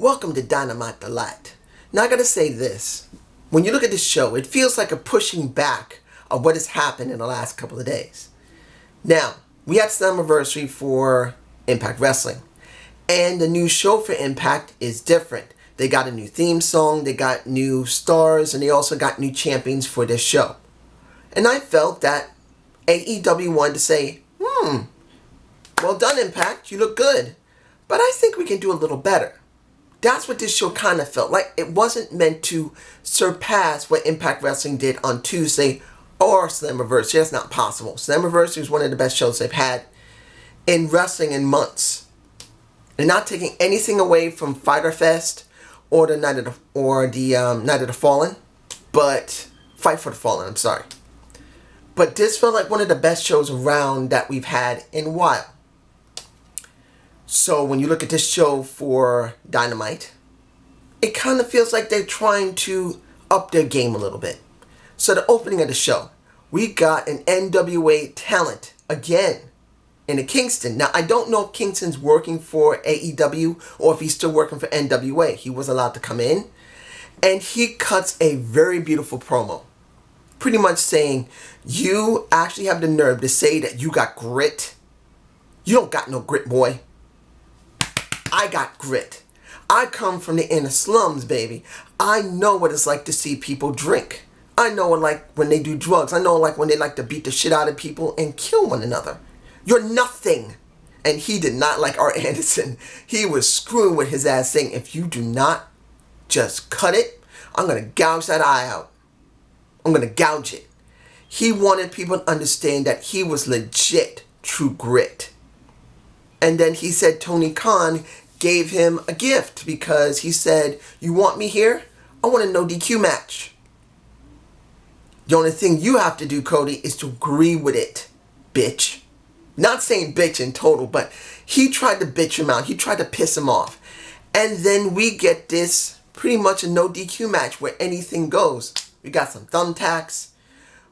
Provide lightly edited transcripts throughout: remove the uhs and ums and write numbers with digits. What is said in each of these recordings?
Welcome to Dynamite Alot. Now I gotta say this. When you look at this show, it feels like a pushing back of what has happened in the last couple of days. Now, we had Slammiversary for Impact Wrestling. And the new show for Impact is different. They got a new theme song, they got new stars, and they also got new champions for this show. And I felt that AEW wanted to say, well done Impact, you look good. But I think we can do a little better. That's what this show kind of felt like. It wasn't meant to surpass what Impact Wrestling did on Tuesday or Slammiversary. That's not possible. Slammiversary is one of the best shows they've had in wrestling in months. They're not taking anything away from Fyter Fest or the Night of the Fallen, but Fight for the Fallen. I'm sorry, but this felt like one of the best shows around that we've had in a while. So when you look at this show for Dynamite, it kind of feels like they're trying to up their game a little bit. So the opening of the show, we got an NWA talent again in the Kingston. Now I don't know if Kingston's working for AEW or if he's still working for NWA. He was allowed to come in and he cuts a very beautiful promo. Pretty much saying, you actually have the nerve to say that you got grit. You don't got no grit, boy. I got grit. I come from the inner slums, baby. I know what it's like to see people drink. I know what like when they do drugs. I know like when they like to beat the shit out of people and kill one another. You're nothing. And he did not like Art Anderson. He was screwing with his ass saying, if you do not just cut it, I'm going to gouge that eye out. I'm going to gouge it. He wanted people to understand that he was legit true grit. And then he said Tony Khan gave him a gift because he said, you want me here? I want a no DQ match. The only thing you have to do, Cody, is to agree with it, bitch. Not saying bitch in total, but he tried to bitch him out. He tried to piss him off. And then we get this pretty much a no DQ match where anything goes. We got some thumbtacks.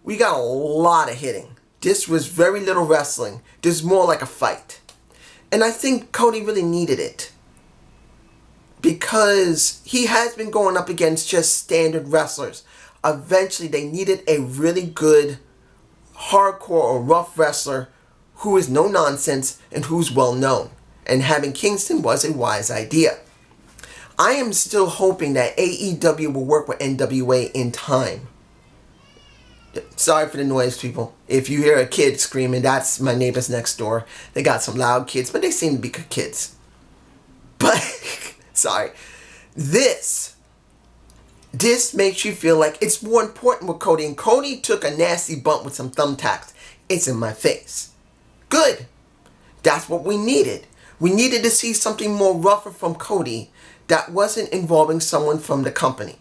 We got a lot of hitting. This was very little wrestling. This is more like a fight. And I think Cody really needed it. Because he has been going up against just standard wrestlers. Eventually they needed a really good hardcore or rough wrestler who is no nonsense and who's well known. And having Kingston was a wise idea. I am still hoping that AEW will work with NWA in time. Sorry for the noise, people. If you hear a kid screaming, that's my neighbors next door. They got some loud kids, but they seem to be good kids. But, sorry. This makes you feel like it's more important with Cody. And Cody took a nasty bump with some thumbtacks. It's in my face. Good. That's what we needed. We needed to see something more rougher from Cody that wasn't involving someone from the company.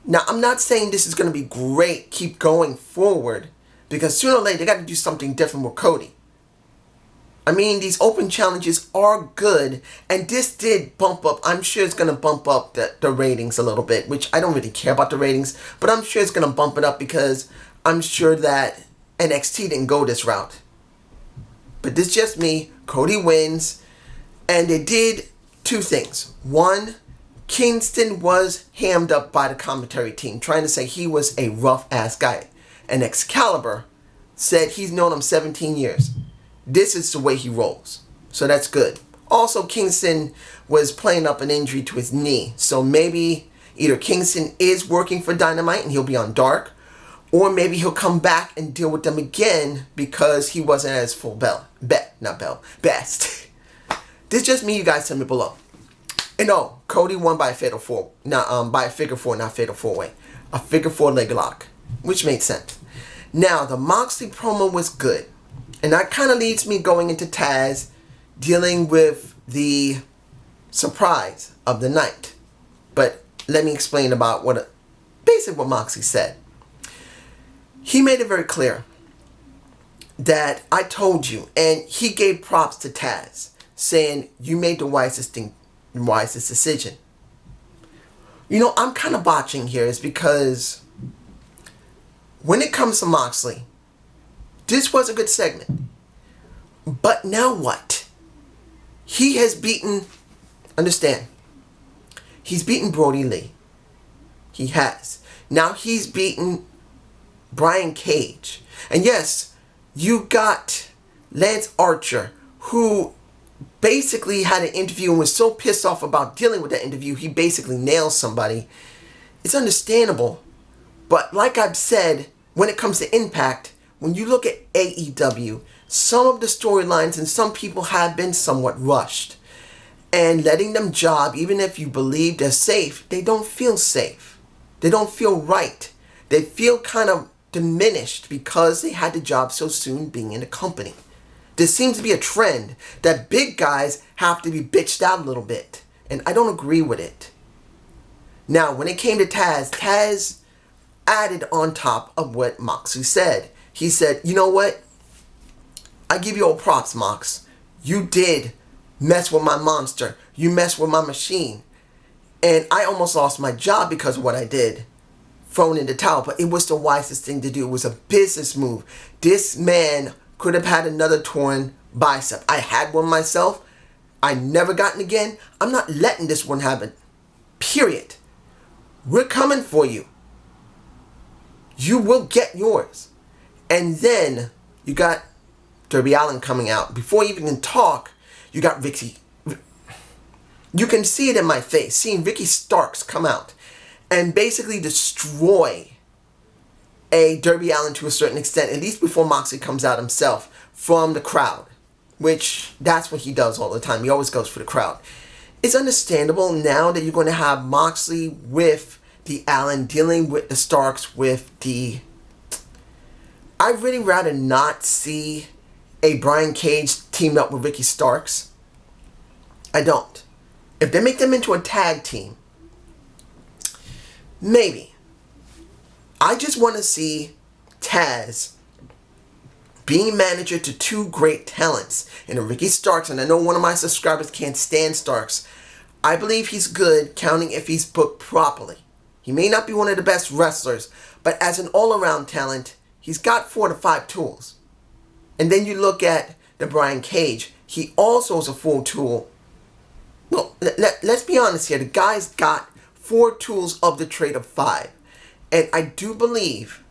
Now, I'm not saying this is going to be great, keep going forward, because sooner or later, they got to do something different with Cody. I mean, these open challenges are good, and this did bump up. I'm sure it's going to bump up the ratings a little bit, which I don't really care about the ratings, but I'm sure it's going to bump it up because I'm sure that NXT didn't go this route. But this is just me. Cody wins, and they did two things. One, Kingston was hammed up by the commentary team, trying to say he was a rough-ass guy. And Excalibur said he's known him 17 years. This is the way he rolls. So that's good. Also, Kingston was playing up an injury to his knee. So maybe either Kingston is working for Dynamite and he'll be on Dark, Or maybe he'll come back and deal with them again because he wasn't as full best. This is just me, you guys tell me below. And no, Cody won by a fatal four, not by a figure four, not fatal four-way. A figure four leg lock, which made sense. Now, the Moxie promo was good. And that kind of leads me going into Taz dealing with the surprise of the night. But let me explain about basically what Moxie said. He made it very clear that I told you, and he gave props to Taz, saying you made the wisest decision. You know, I'm kind of botching here is because when it comes to Moxley, this was a good segment. But now what? He has beaten, understand, he's beaten Brody Lee. He has. Now he's beaten Brian Cage. And yes, you got Lance Archer, who basically had an interview and was so pissed off about dealing with that interview, he basically nailed somebody. It's understandable. But like I've said, when it comes to Impact, when you look at AEW, some of the storylines and some people have been somewhat rushed. And letting them job, even if you believe they're safe, they don't feel safe. They don't feel right. They feel kind of diminished because they had the job so soon being in the company. There seems to be a trend that big guys have to be bitched out a little bit. And I don't agree with it. Now, when it came to Taz, Taz added on top of what Moxie said. He said, you know what? I give you all props, Mox. You did mess with my monster. You messed with my machine. And I almost lost my job because of what I did. Thrown in the towel. But it was the wisest thing to do. It was a business move. This man could have had another torn bicep. I had one myself. I never gotten again. I'm not letting this one happen. Period. We're coming for you. You will get yours. And then you got Darby Allin coming out. Before you even can talk, you got Ricky. You can see it in my face. Seeing Ricky Starks come out and basically destroy a Darby Allin to a certain extent, at least before Moxie comes out himself from the crowd. Which, that's what he does all the time. He always goes for the crowd. It's understandable now that you're going to have Moxley with the Allin dealing with the Starks with the... I'd really rather not see a Brian Cage teamed up with Ricky Starks. I don't. If they make them into a tag team, maybe. I just want to see Taz being manager to two great talents in a Ricky Starks, and I know one of my subscribers can't stand Starks. I believe he's good, counting if he's booked properly. He may not be one of the best wrestlers, but as an all-around talent, he's got 4 to 5 tools. And then you look at the Brian Cage. He also is a full tool. Well, let's be honest here. The guy's got 4 tools of the trade of 5. And I do believe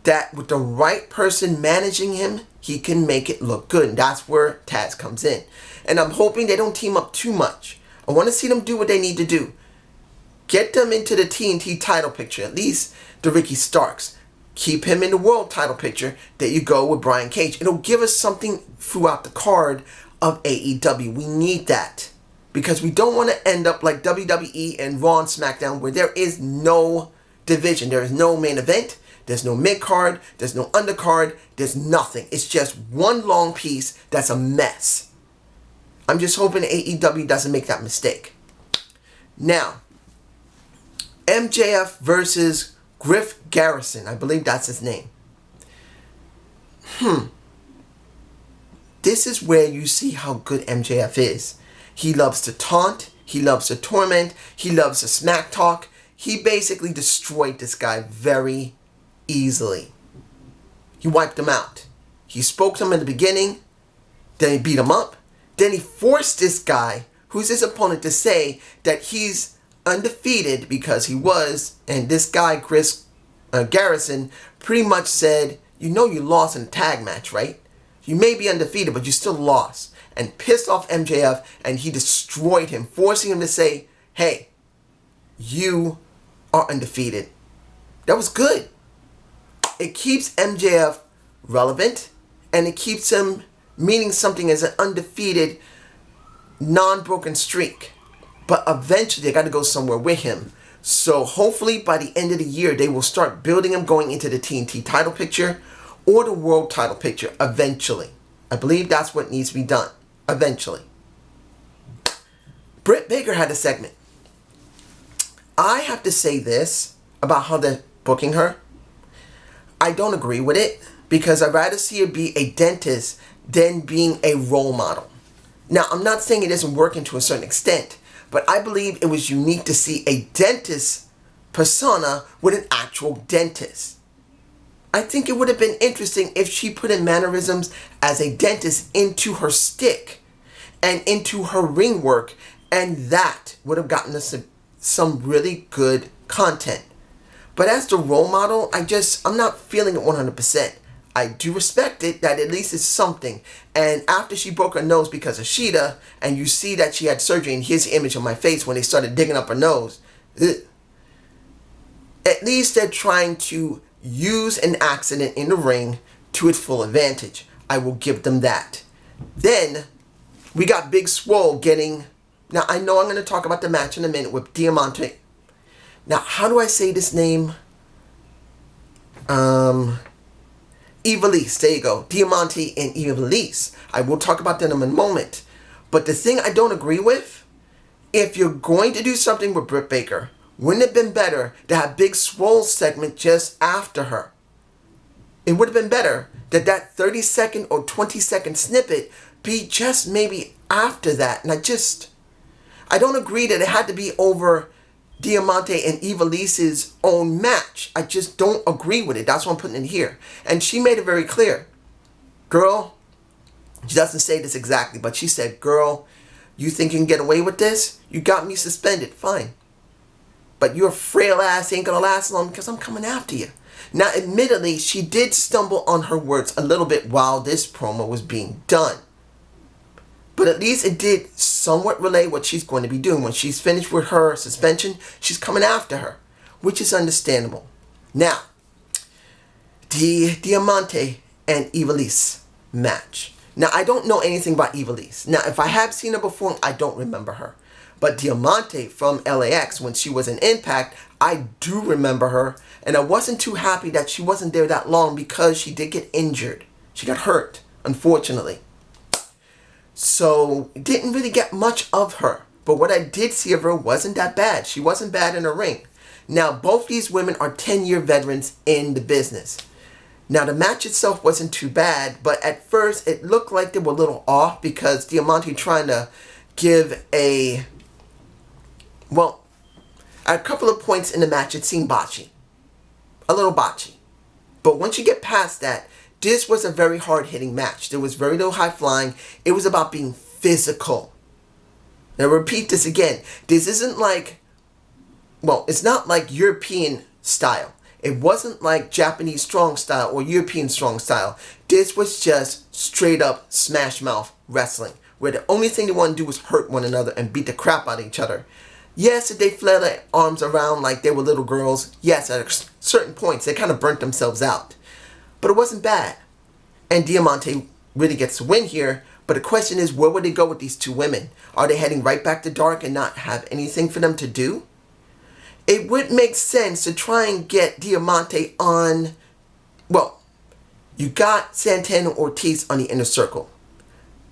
that with the right person managing him, he can make it look good. And that's where Taz comes in. And I'm hoping they don't team up too much. I want to see them do what they need to do. Get them into the TNT title picture. At least the Ricky Starks. Keep him in the world title picture. There you go with Brian Cage. It'll give us something throughout the card of AEW. We need that. Because we don't want to end up like WWE and Raw and SmackDown where there is no division. There is no main event. There's no mid-card. There's no undercard. There's nothing. It's just one long piece that's a mess. I'm just hoping AEW doesn't make that mistake. Now, MJF versus Griff Garrison. I believe that's his name. This is where you see how good MJF is. He loves to taunt. He loves to torment. He loves to smack talk. He basically destroyed this guy very easily. He wiped him out. He spoke to him in the beginning. Then he beat him up. Then he forced this guy, who's his opponent, to say that he's undefeated because he was. And this guy, Garrison, pretty much said, you know you lost in a tag match, right? You may be undefeated, but you still lost. And pissed off MJF, and he destroyed him, forcing him to say, hey, you are undefeated. That was good. It keeps MJF relevant, and it keeps him meaning something as an undefeated, non-broken streak. But eventually, they got to go somewhere with him. So hopefully, by the end of the year, they will start building him going into the TNT title picture or the world title picture eventually. I believe that's what needs to be done eventually. Britt Baker had a segment. I have to say this about how they're booking her. I don't agree with it because I'd rather see her be a dentist than being a role model. Now, I'm not saying it isn't working to a certain extent, but I believe it was unique to see a dentist persona with an actual dentist. I think it would have been interesting if she put in mannerisms as a dentist into her stick and into her ring work, and that would have gotten us some really good content. But as the role model, I'm not feeling it 100%. I do respect it, that at least it's something. And after she broke her nose because of Sheeta, and you see that she had surgery, and here's the image of my face when they started digging up her nose. Ugh. At least they're trying to use an accident in the ring to its full advantage. I will give them that. Then, we got Big Swole getting... Now, I know I'm going to talk about the match in a minute with Diamante. Now, how do I say this name? Ivelisse, there you go. Diamante and Ivelisse. I will talk about them in a moment. But the thing I don't agree with, if you're going to do something with Britt Baker, wouldn't it have been better to have Big Swole's segment just after her? It would have been better that 30-second or 20-second snippet be just maybe after that. And I don't agree that it had to be over Diamante and Ivelisse's own match. I just don't agree with it. That's why I'm putting it here. And she made it very clear. Girl, she doesn't say this exactly, but she said, girl, you think you can get away with this? You got me suspended. Fine. But your frail ass ain't going to last long because I'm coming after you. Now, admittedly, she did stumble on her words a little bit while this promo was being done. But at least it did somewhat relay what she's going to be doing. When she's finished with her suspension, she's coming after her, which is understandable. Now, the Diamante and Ivelisse match. Now, I don't know anything about Ivelisse. Now, if I have seen her before, I don't remember her. But Diamante from LAX, when she was in Impact, I do remember her. And I wasn't too happy that she wasn't there that long because she did get injured. She got hurt, unfortunately. So, didn't really get much of her. But what I did see of her wasn't that bad. She wasn't bad in the ring. Now, both these women are 10-year veterans in the business. Now, the match itself wasn't too bad, but at first it looked like they were a little off because Diamante trying to give a couple of points in the match, it seemed botchy. A little botchy. But once you get past that, this was a very hard-hitting match. There was very little high-flying. It was about being physical. Now, repeat this again. This isn't like, it's not like European style. It wasn't like Japanese strong style or European strong style. This was just straight-up smash-mouth wrestling, where the only thing they want to do was hurt one another and beat the crap out of each other. Yes, if they flailed their arms around like they were little girls, yes, at certain points, they kind of burnt themselves out. But it wasn't bad. And Diamante really gets to win here. But the question is, where would they go with these two women? Are they heading right back to dark and not have anything for them to do? It would make sense to try and get Diamante on... you got Santana Ortiz on the Inner Circle.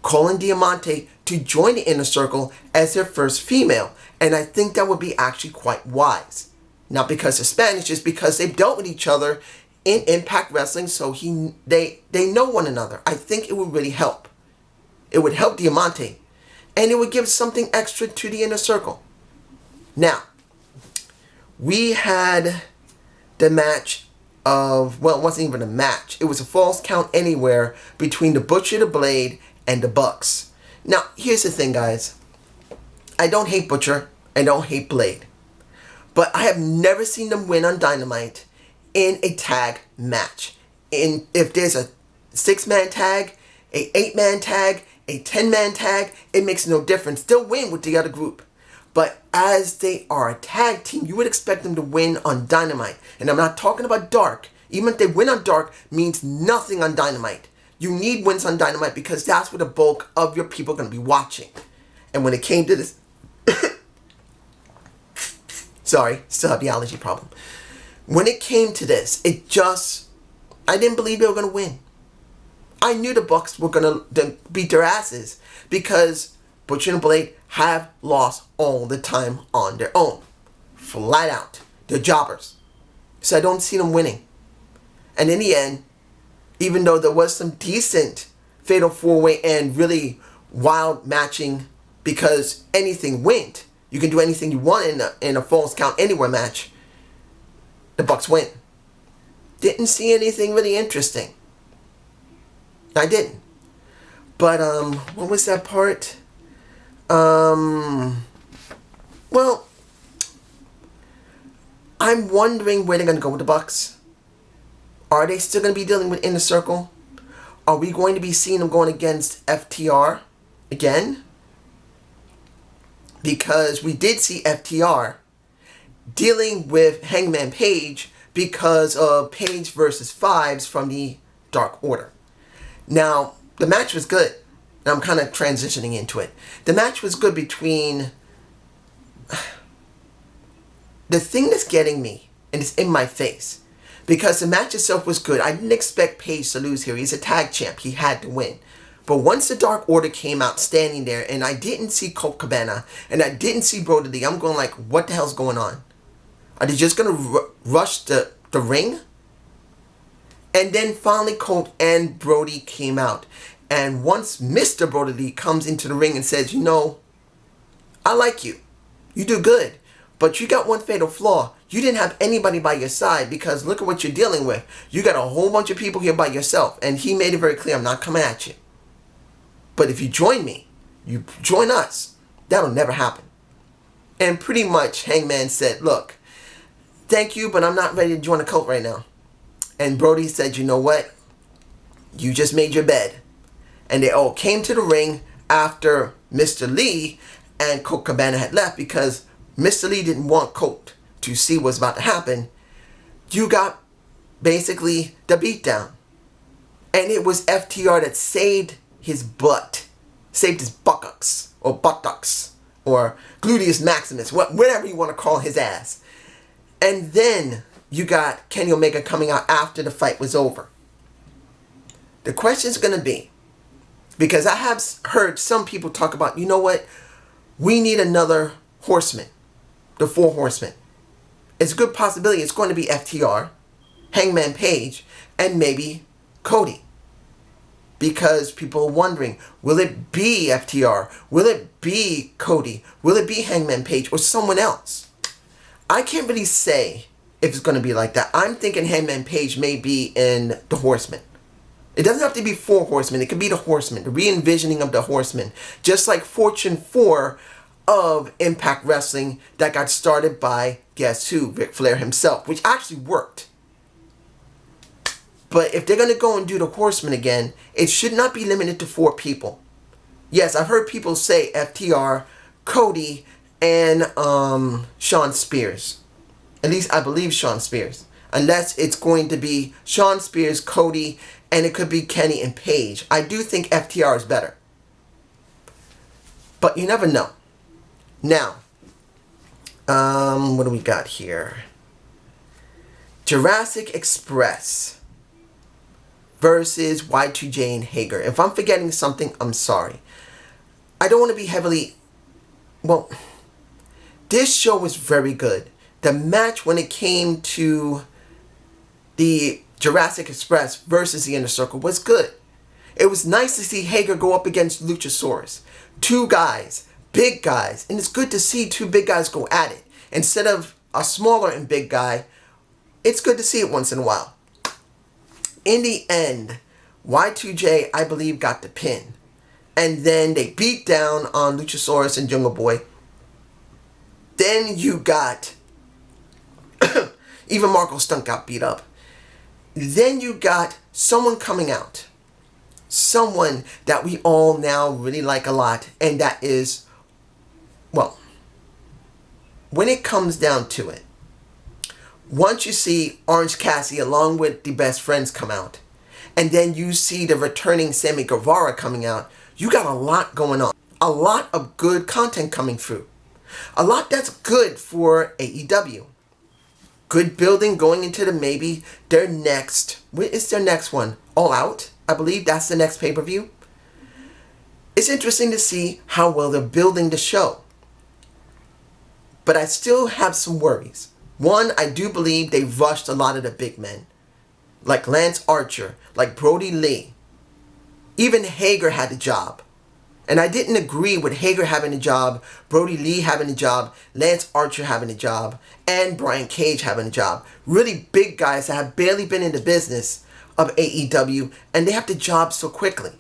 Calling Diamante to join the Inner Circle as their first female. And I think that would be actually quite wise. Not because they're Spanish, just because they've dealt with each other in Impact Wrestling, so they know one another. I think it would really help. It would help Diamante. And it would give something extra to the Inner Circle. Now, we had the match of... it wasn't even a match. It was a Falls Count Anywhere between the Butcher, the Blade, and the Bucks. Now, here's the thing, guys. I don't hate Butcher. I don't hate Blade. But I have never seen them win on Dynamite in a tag match. If there's a 6-man tag, a 8-man tag, a 10-man tag, it makes no difference. They'll win with the other group. But as they are a tag team, you would expect them to win on Dynamite. And I'm not talking about Dark, even if they win on Dark, means nothing on Dynamite. You need wins on Dynamite because that's where the bulk of your people are going to be watching. And when it came to this... Sorry, still have the allergy problem. When it came to this, it just... I didn't believe they were going to win. I knew the Bucks were going to beat their asses because Butcher and Blade have lost all the time on their own. Flat out. They're jobbers. So I don't see them winning. And in the end, even though there was some decent Fatal 4-Way and really wild matching because anything went, you can do anything you want in a Falls Count Anywhere match, the Bucks win. Didn't see anything really interesting. I didn't. But, what was that part? Well, I'm wondering where they're going to go with the Bucks. Are they still going to be dealing with Inner Circle? Are we going to be seeing them going against FTR again? Because we did see FTR dealing with Hangman Page because of Page versus Fives from the Dark Order. Now, the match was good. I'm kind of transitioning into it. The match was good between... The thing that's getting me, and it's in my face, because the match itself was good. I didn't expect Page to lose here. He's a tag champ. He had to win. But once the Dark Order came out standing there, and I didn't see Colt Cabana, and I didn't see Brody Lee, I'm going like, what the hell's going on? Are they just going to rush the ring? And then finally Colt and Brody came out. And once Mr. Brody Lee comes into the ring and says, you know, I like you. You do good. But you got one fatal flaw. You didn't have anybody by your side because look at what you're dealing with. You got a whole bunch of people here by yourself. And he made it very clear, I'm not coming at you. But if you join me, you join us, that'll never happen. And pretty much Hangman said, look, thank you, but I'm not ready to join a cult right now. And Brody said, you know what? You just made your bed. And they all came to the ring after Mr. Lee and Colt Cabana had left because Mr. Lee didn't want Colt to see what's about to happen. You got basically the beatdown. And it was FTR that saved his butt. Saved his buttocks. Or buttocks. Or gluteus maximus. Whatever you want to call his ass. And then you got Kenny Omega coming out after the fight was over. The question's going to be, because I have heard some people talk about, you know what? We need another horseman. The Four Horsemen. It's a good possibility it's going to be FTR, Hangman Page, and maybe Cody. Because people are wondering, will it be FTR? Will it be Cody? Will it be Hangman Page or someone else? I can't really say if it's going to be like that. I'm thinking Hangman Page may be in the Horsemen. It doesn't have to be Four Horsemen. It could be the Horsemen. The re-envisioning of the Horsemen. Just like Fortune 4 of Impact Wrestling that got started by, guess who? Ric Flair himself. Which actually worked. But if they're going to go and do the Horsemen again, it should not be limited to 4 people. Yes, I've heard people say FTR, Cody, and Shawn Spears. At least I believe Shawn Spears. Unless it's going to be Shawn Spears, Cody, and it could be Kenny and Page. I do think FTR is better. But you never know. Now, what do we got here? Jurassic Express versus Y2J and Hagar. If I'm forgetting something, I'm sorry. I don't want to be heavily... Well, this show was very good. The match when it came to the Jurassic Express versus the Inner Circle was good. It was nice to see Hagar go up against Luchasaurus. 2 guys, big guys, and it's good to see 2 big guys go at it. Instead of a smaller and big guy, it's good to see it once in a while. In the end, Y2J, I believe, got the pin. And then they beat down on Luchasaurus and Jungle Boy. Then you got... even Marco Stunt got beat up. Then you got someone coming out. Someone that we all now really like a lot. And that is... Well, when it comes down to it, Once you see Orange Cassidy along with the Best Friends come out, and then you see the returning Sammy Guevara coming out, you got a lot going on. A lot of good content coming through. A lot that's good for AEW. Good building going into maybe their next, what is their next one? All Out? I believe that's the next pay-per-view. It's interesting to see how well they're building the show. But I still have some worries. One, I do believe they rushed a lot of the big men. Like Lance Archer, like Brody Lee. Even Hagar had a job. And I didn't agree with Hagar having a job, Brody Lee having a job, Lance Archer having a job, and Brian Cage having a job. Really big guys that have barely been in the business of AEW, and they have the job so quickly.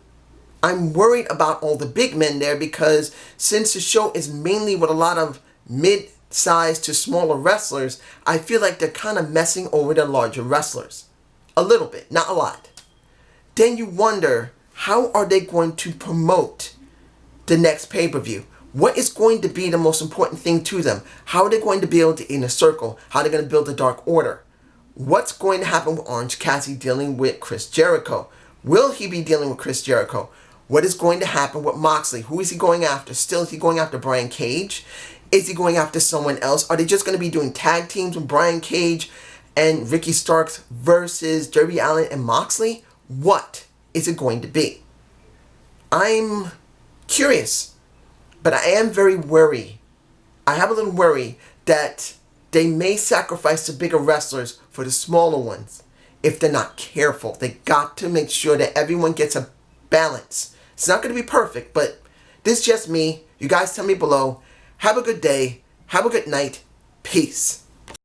I'm worried about all the big men there because since the show is mainly with a lot of mid-sized to smaller wrestlers, I feel like they're kind of messing over the larger wrestlers. A little bit, not a lot. Then you wonder, how are they going to promote the next pay-per-view? What is going to be the most important thing to them? How are they going to build the Inner Circle? How are they going to build the Dark Order? What's going to happen with Orange Cassidy dealing with Chris Jericho? Will he be dealing with Chris Jericho? What is going to happen with Moxley? Who is he going after? Still, is he going after Brian Cage? Is he going after someone else? Are they just going to be doing tag teams with Brian Cage and Ricky Starks versus Darby Allin and Moxley? What is it going to be? I'm curious, but I am very worried. I have a little worry that they may sacrifice the bigger wrestlers for the smaller ones if they're not careful. They got to make sure that everyone gets a balance. It's not going to be perfect, but this is just me. You guys tell me below. Have a good day. Have a good night. Peace.